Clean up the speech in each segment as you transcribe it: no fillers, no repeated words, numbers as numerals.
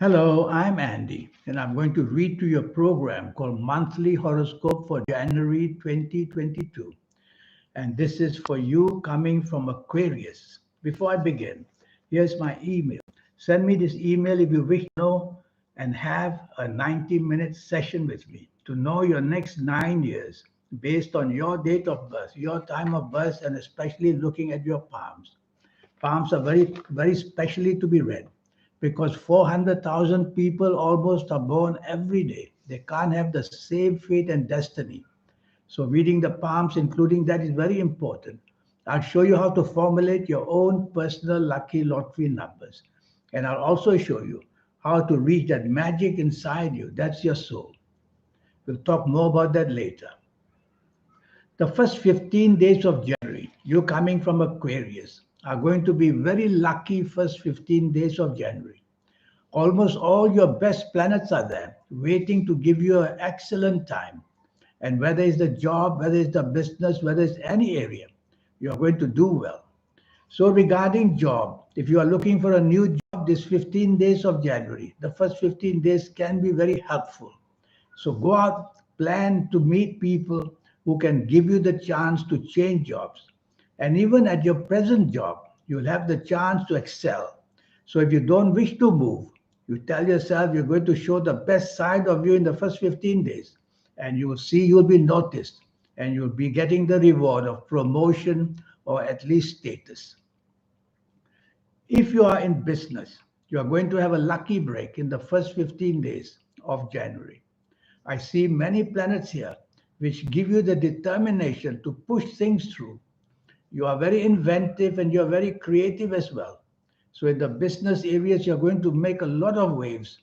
Hello, I'm Andy, and I'm going to read to your program called Monthly Horoscope for January 2022. And this is for you coming from Aquarius. Before I begin, here's my email. Send me this email if you wish to know and have a 90-minute session with me to know your next 9 years based on your date of birth, your time of birth, and especially looking at your palms. Palms are very specially to be read because 400,000 people almost are born every day. They can't have the same fate and destiny. So, reading the palms, including that, is very important. I'll show you how to formulate your own personal lucky lottery numbers. And I'll also show you how to reach that magic inside you. That's your soul. We'll talk more about that later. The first 15 days of January, you coming from Aquarius, are going to be very lucky first 15 days of January. Almost all your best planets are there, waiting to give you an excellent time. And whether it's the job, whether it's the business, whether it's any area, you're going to do well. So, regarding job, if you are looking for a new job this 15 days of January, the first 15 days can be very helpful. So go out, plan to meet people who can give you the chance to change jobs. And even at your present job, you'll have the chance to excel. So if you don't wish to move, you tell yourself you're going to show the best side of you in the first 15 days. And you will see you'll be noticed and you'll be getting the reward of promotion or at least status. If you are in business, you are going to have a lucky break in the first 15 days of January. I see many planets here which give you the determination to push things through. You are very inventive and you're very creative as well. So, in the business areas, you're going to make a lot of waves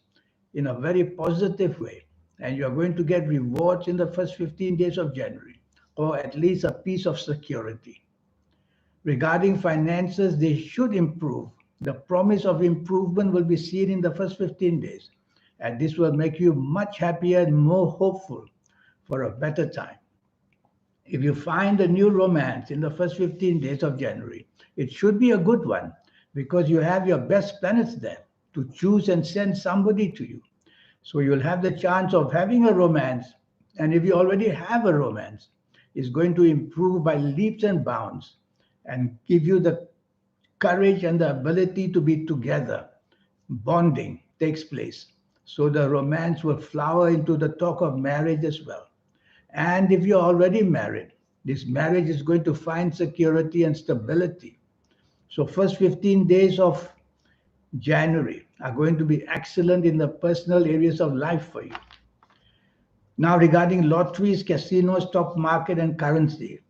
in a very positive way. And you're going to get rewards in the first 15 days of January, or at least a piece of security. Regarding finances, they should improve. The promise of improvement will be seen in the first 15 days, and this will make you much happier and more hopeful for a better time. If you find a new romance in the first 15 days of January, it should be a good one because you have your best planets there to choose and send somebody to you. So you'll have the chance of having a romance, and if you already have a romance, it's going to improve by leaps and bounds and give you the courage and the ability to be together. Bonding takes place. So the romance will flower into the talk of marriage as well. And if you're already married, this marriage is going to find security and stability. So first 15 days of January are going to be excellent in the personal areas of life for you. Now regarding lotteries, casinos, stock market and currency,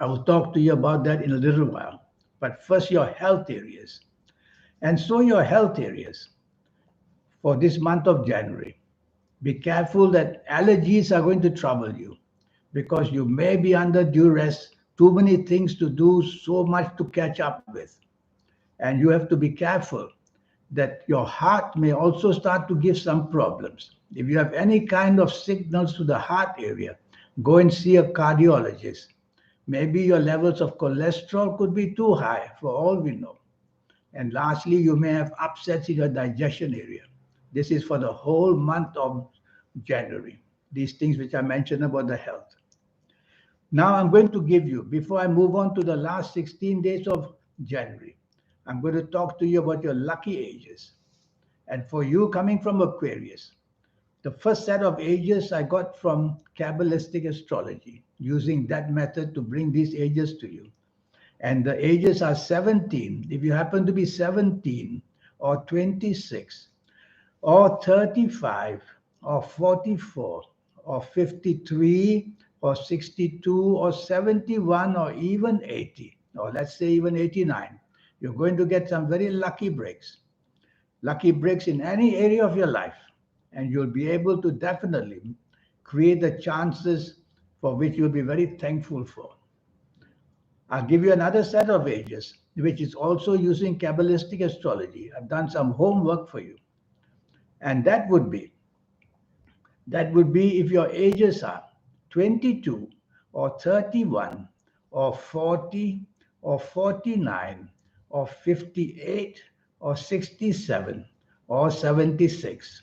I will talk to you about that in a little while. But first your health areas. And so your health areas for this month of January. Be careful that allergies are going to trouble you because you may be under duress, too many things to do, so much to catch up with. And you have to be careful that your heart may also start to give some problems. If you have any kind of signals to the heart area, go and see a cardiologist. Maybe your levels of cholesterol could be too high for all we know. And lastly, you may have upsets in your digestion area. This is for the whole month of January, these things which I mentioned about the health. Now I'm going to give you, before I move on to the last 16 days of January, I'm going to talk to you about your lucky ages. And for you coming from Aquarius, the first set of ages I got from Kabbalistic astrology, using that method to bring these ages to you. And the ages are 17. If you happen to be 17 or 26 or 35 or 44 or 53 or 62 or 71 or even 80, or let's say even 89, you're going to get some very lucky breaks in any area of your life. And you'll be able to definitely create the chances for which you'll be very thankful for. I'll give you another set of ages, which is also using Kabbalistic astrology. I've done some homework for you. And that would be if your ages are 22 or 31 or 40 or 49 or 58 or 67 or 76.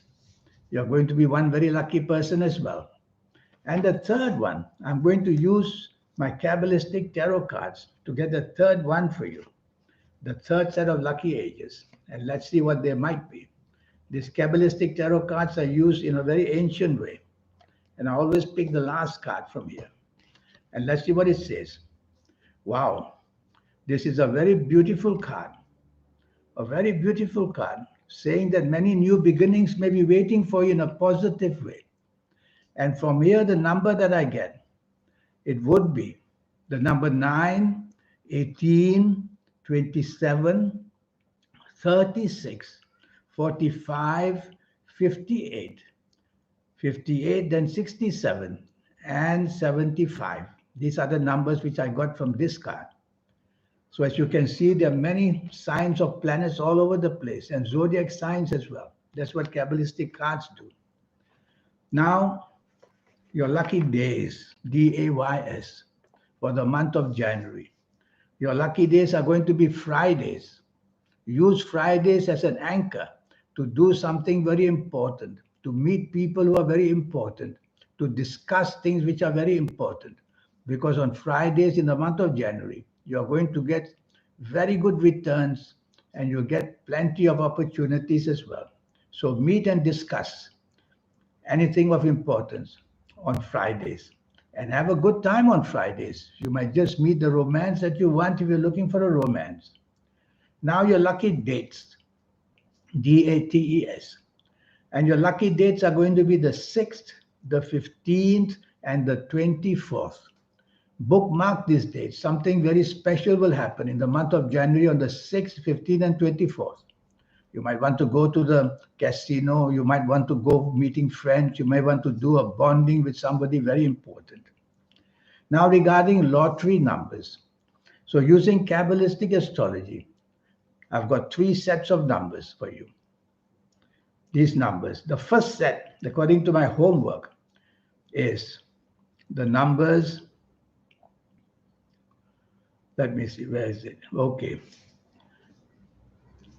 You're going to be one very lucky person as well. And the third one, I'm going to use my Kabbalistic tarot cards to get the third one for you, the third set of lucky ages. And let's see what they might be. These Kabbalistic tarot cards are used in a very ancient way. And I always pick the last card from here. And let's see what it says. Wow, this is a very beautiful card. A very beautiful card saying that many new beginnings may be waiting for you in a positive way. And from here, the number that I get, it would be the number 9, 18, 27, 36, 45, 58, 58, then 67, and 75. These are the numbers which I got from this card. So as you can see, there are many signs of planets all over the place and zodiac signs as well. That's what Kabbalistic cards do. Now, your lucky days, DAYS, for the month of January. Your lucky days are going to be Fridays. Use Fridays as an anchor to do something very important, to meet people who are very important, to discuss things which are very important. Because on Fridays in the month of January, you're going to get very good returns and you get plenty of opportunities as well. So meet and discuss anything of importance on Fridays and have a good time on Fridays. You might just meet the romance that you want if you're looking for a romance. Now your lucky dates, DATES. And your lucky dates are going to be the 6th, the 15th, and the 24th. Bookmark these dates. Something very special will happen in the month of January on the 6th, 15th, and 24th. You might want to go to the casino. You might want to go meeting friends. You may want to do a bonding with somebody very important. Now regarding lottery numbers. So using Kabbalistic astrology, I've got 3 sets of numbers for you. These numbers. The first set, according to my homework, is the numbers. Let me see, where is it? Okay.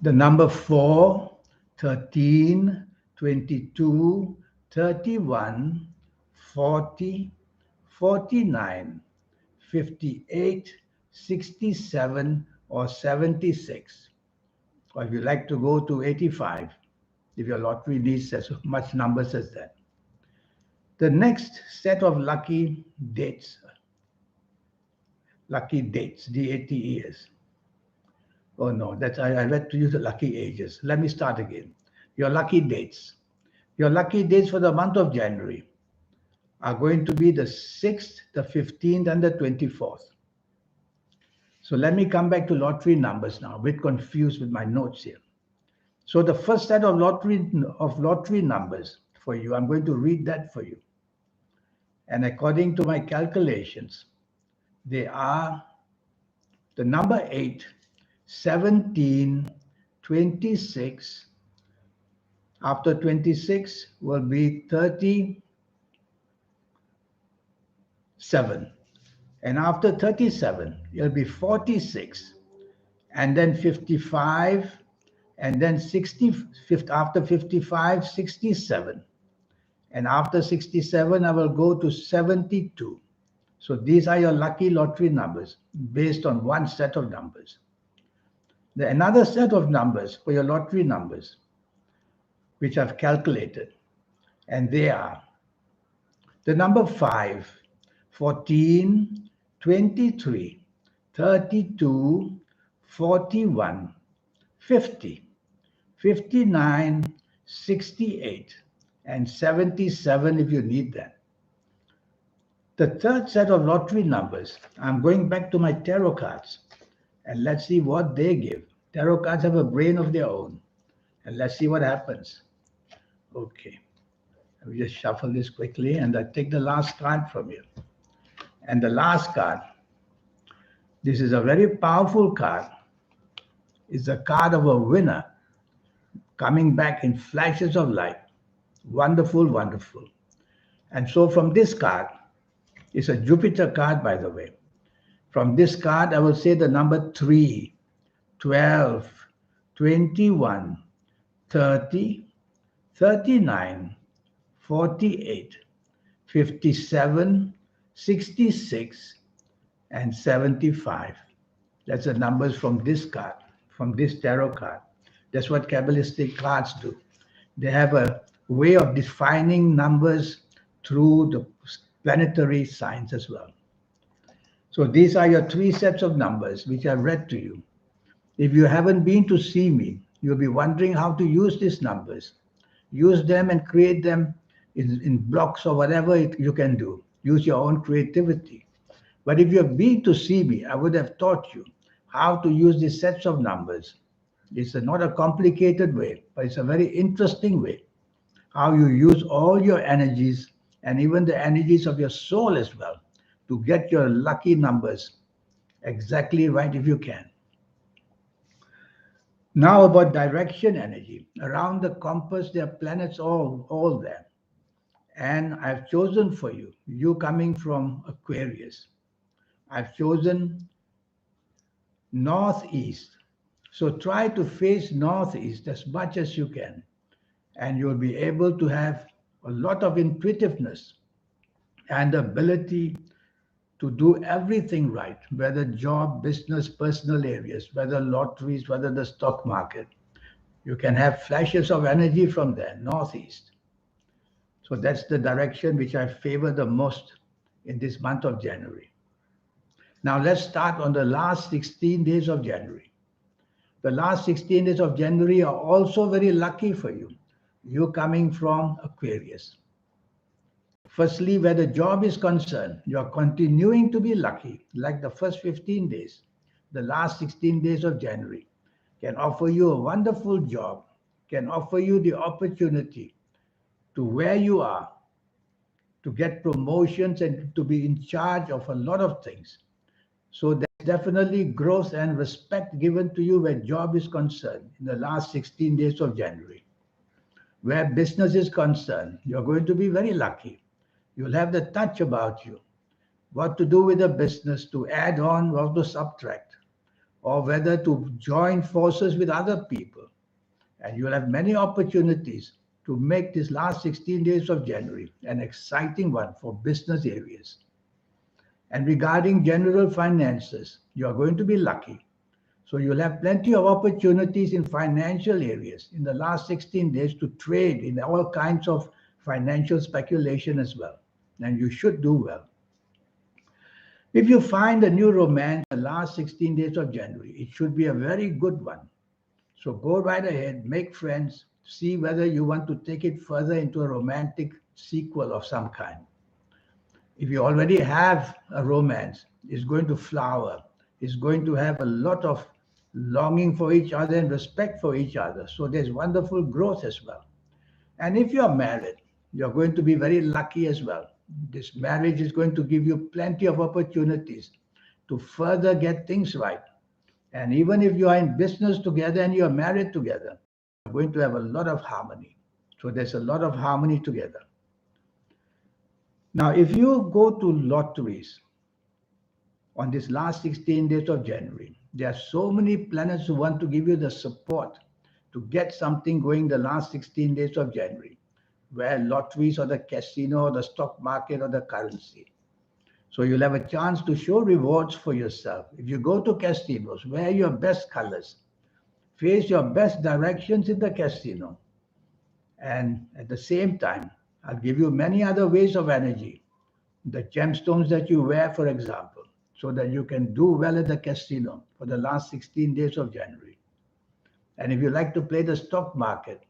The number 4, 13, 22, 31, 40, 49, 58, 67, or 76. Or if you like to go to 85, if your lottery needs as much numbers as that. The next set of lucky dates, DATES. Oh no, that's I read to use the lucky ages. Let me start again. Your lucky dates. Your lucky dates for the month of January are going to be the 6th, the 15th, and the 24th. So let me come back to lottery numbers now. I'm a bit confused with my notes here. So the first set of lottery numbers for you, I'm going to read that for you. And according to my calculations, they are the number 8, 17, 26. After 26 will be 37. And after 37, it'll be 46. And then 55. And then 60. After 55, 67. And after 67, I will go to 72. So these are your lucky lottery numbers based on one set of numbers. Another set of numbers for your lottery numbers, which I've calculated, and they are the number 5, 14, 23, 32, 41, 50, 59, 68, and 77 if you need that. The third set of lottery numbers, I'm going back to my tarot cards, and let's see what they give. Tarot cards have a brain of their own, and let's see what happens. Okay, let me just shuffle this quickly, and I take the last card from you. And the last card, this is a very powerful card. It's the card of a winner coming back in flashes of light. Wonderful, wonderful. And so from this card, it's a Jupiter card, by the way. From this card, I will say the number 3, 12, 21, 30, 39, 48, 57, 66, and 75. That's the numbers from this card, from this tarot card. That's what Kabbalistic cards do. They have a way of defining numbers through the planetary signs as well. So these are your three sets of numbers which I've read to you. If you haven't been to see me, you'll be wondering how to use these numbers. Use them and create them in blocks or whatever you can do. Use your own creativity. But if you've been to see me, I would have taught you how to use these sets of numbers. It's not a complicated way, but it's a very interesting way. How you use all your energies and even the energies of your soul as well to get your lucky numbers exactly right if you can. Now about direction energy. Around the compass, there are planets all there. And I've chosen for you, you coming from Aquarius, I've chosen northeast. So try to face northeast as much as you can, and you'll be able to have a lot of intuitiveness and ability to do everything right, whether job, business, personal areas, whether lotteries, whether the stock market. You can have flashes of energy from there, northeast. So that's the direction which I favor the most in this month of January. Now let's start on the last 16 days of January. The last 16 days of January are also very lucky for you. You coming from Aquarius. Firstly, where the job is concerned, you are continuing to be lucky, like the first 15 days. The last 16 days of January can offer you a wonderful job, can offer you the opportunity to where you are, to get promotions and to be in charge of a lot of things. So there's definitely growth and respect given to you where job is concerned in the last 16 days of January. Where business is concerned, you're going to be very lucky. You'll have the touch about you. What to do with a business, to add on or to subtract, or whether to join forces with other people. And you'll have many opportunities to make this last 16 days of January an exciting one for business areas. And regarding general finances, you are going to be lucky. So you'll have plenty of opportunities in financial areas in the last 16 days to trade in all kinds of financial speculation as well. And you should do well. If you find a new romance in the last 16 days of January, it should be a very good one. So go right ahead, make friends, see whether you want to take it further into a romantic sequel of some kind. If you already have a romance, it's going to flower. It's going to have a lot of longing for each other and respect for each other. So there's wonderful growth as well. And if you're married, you're going to be very lucky as well. This marriage is going to give you plenty of opportunities to further get things right. And even if you are in business together and you're married together, you're going to have a lot of harmony. So there's a lot of harmony together. Now, if you go to lotteries on this last 16 days of January, there are so many planets who want to give you the support to get something going the last 16 days of January, where lotteries or the casino or the stock market or the currency. So you'll have a chance to show rewards for yourself. If you go to casinos, wear your best colors, face your best directions in the casino. And at the same time, I'll give you many other ways of energy. The gemstones that you wear, for example, so that you can do well at the casino for the last 16 days of January. And if you like to play the stock market,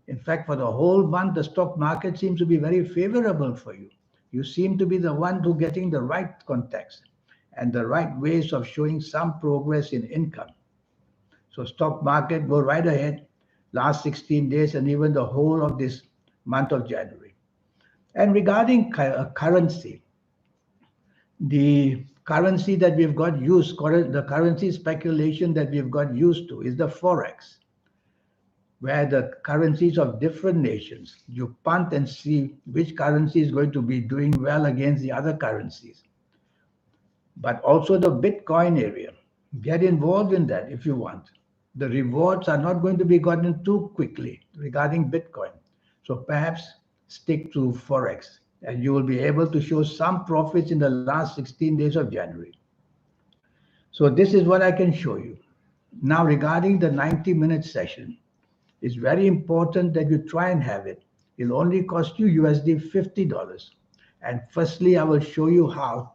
in fact, for the whole month, the stock market seems to be very favorable for you. You seem to be the one who getting the right context and the right ways of showing some progress in income. So stock market, go right ahead, last 16 days and even the whole of this month of January. And regarding currency, the currency that we've got used, the currency speculation that we've got used to is the Forex, where the currencies of different nations, you punt and see which currency is going to be doing well against the other currencies. But also the Bitcoin area. Get involved in that if you want. The rewards are not going to be gotten too quickly regarding Bitcoin. So perhaps stick to Forex and you will be able to show some profits in the last 16 days of January. So this is what I can show you. Now regarding the 90-minute session, it's very important that you try and have it. It'll only cost you USD $50. And firstly, I will show you how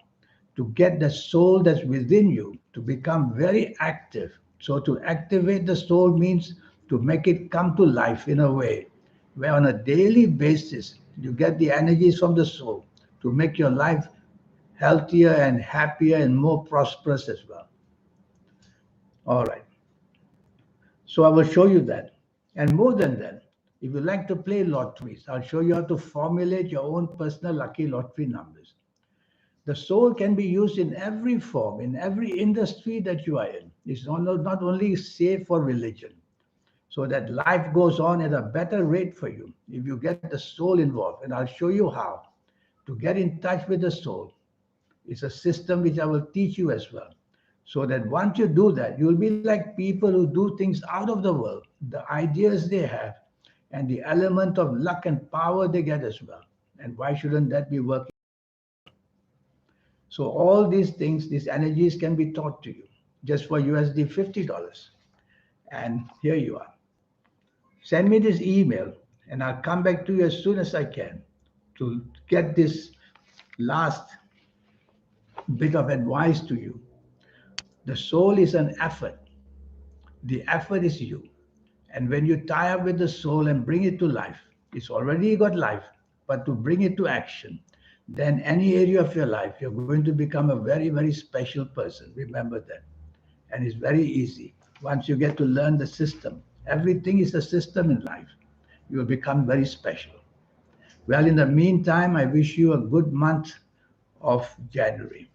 to get the soul that's within you to become very active. So to activate the soul means to make it come to life in a way where on a daily basis you get the energies from the soul to make your life healthier and happier and more prosperous as well. All right. So I will show you that. And more than that, if you like to play lotteries, I'll show you how to formulate your own personal lucky lottery numbers. The soul can be used in every form, in every industry that you are in. It's not only safe for religion, so that life goes on at a better rate for you if you get the soul involved. And I'll show you how to get in touch with the soul. It's a system which I will teach you as well. So that once you do that, you'll be like people who do things out of the world, the ideas they have, and the element of luck and power they get as well. And why shouldn't that be working? So all these things, these energies can be taught to you just for USD $50. And here you are. Send me this email and I'll come back to you as soon as I can to get this last bit of advice to you. The soul is an effort. The effort is you. And when you tie up with the soul and bring it to life, it's already got life, but to bring it to action, then any area of your life, you're going to become a very, very special person. Remember that. And it's very easy. Once you get to learn the system, everything is a system in life. You will become very special. Well, in the meantime, I wish you a good month of January.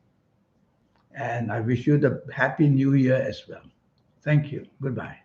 And I wish you the happy new year as well. Thank you. Goodbye.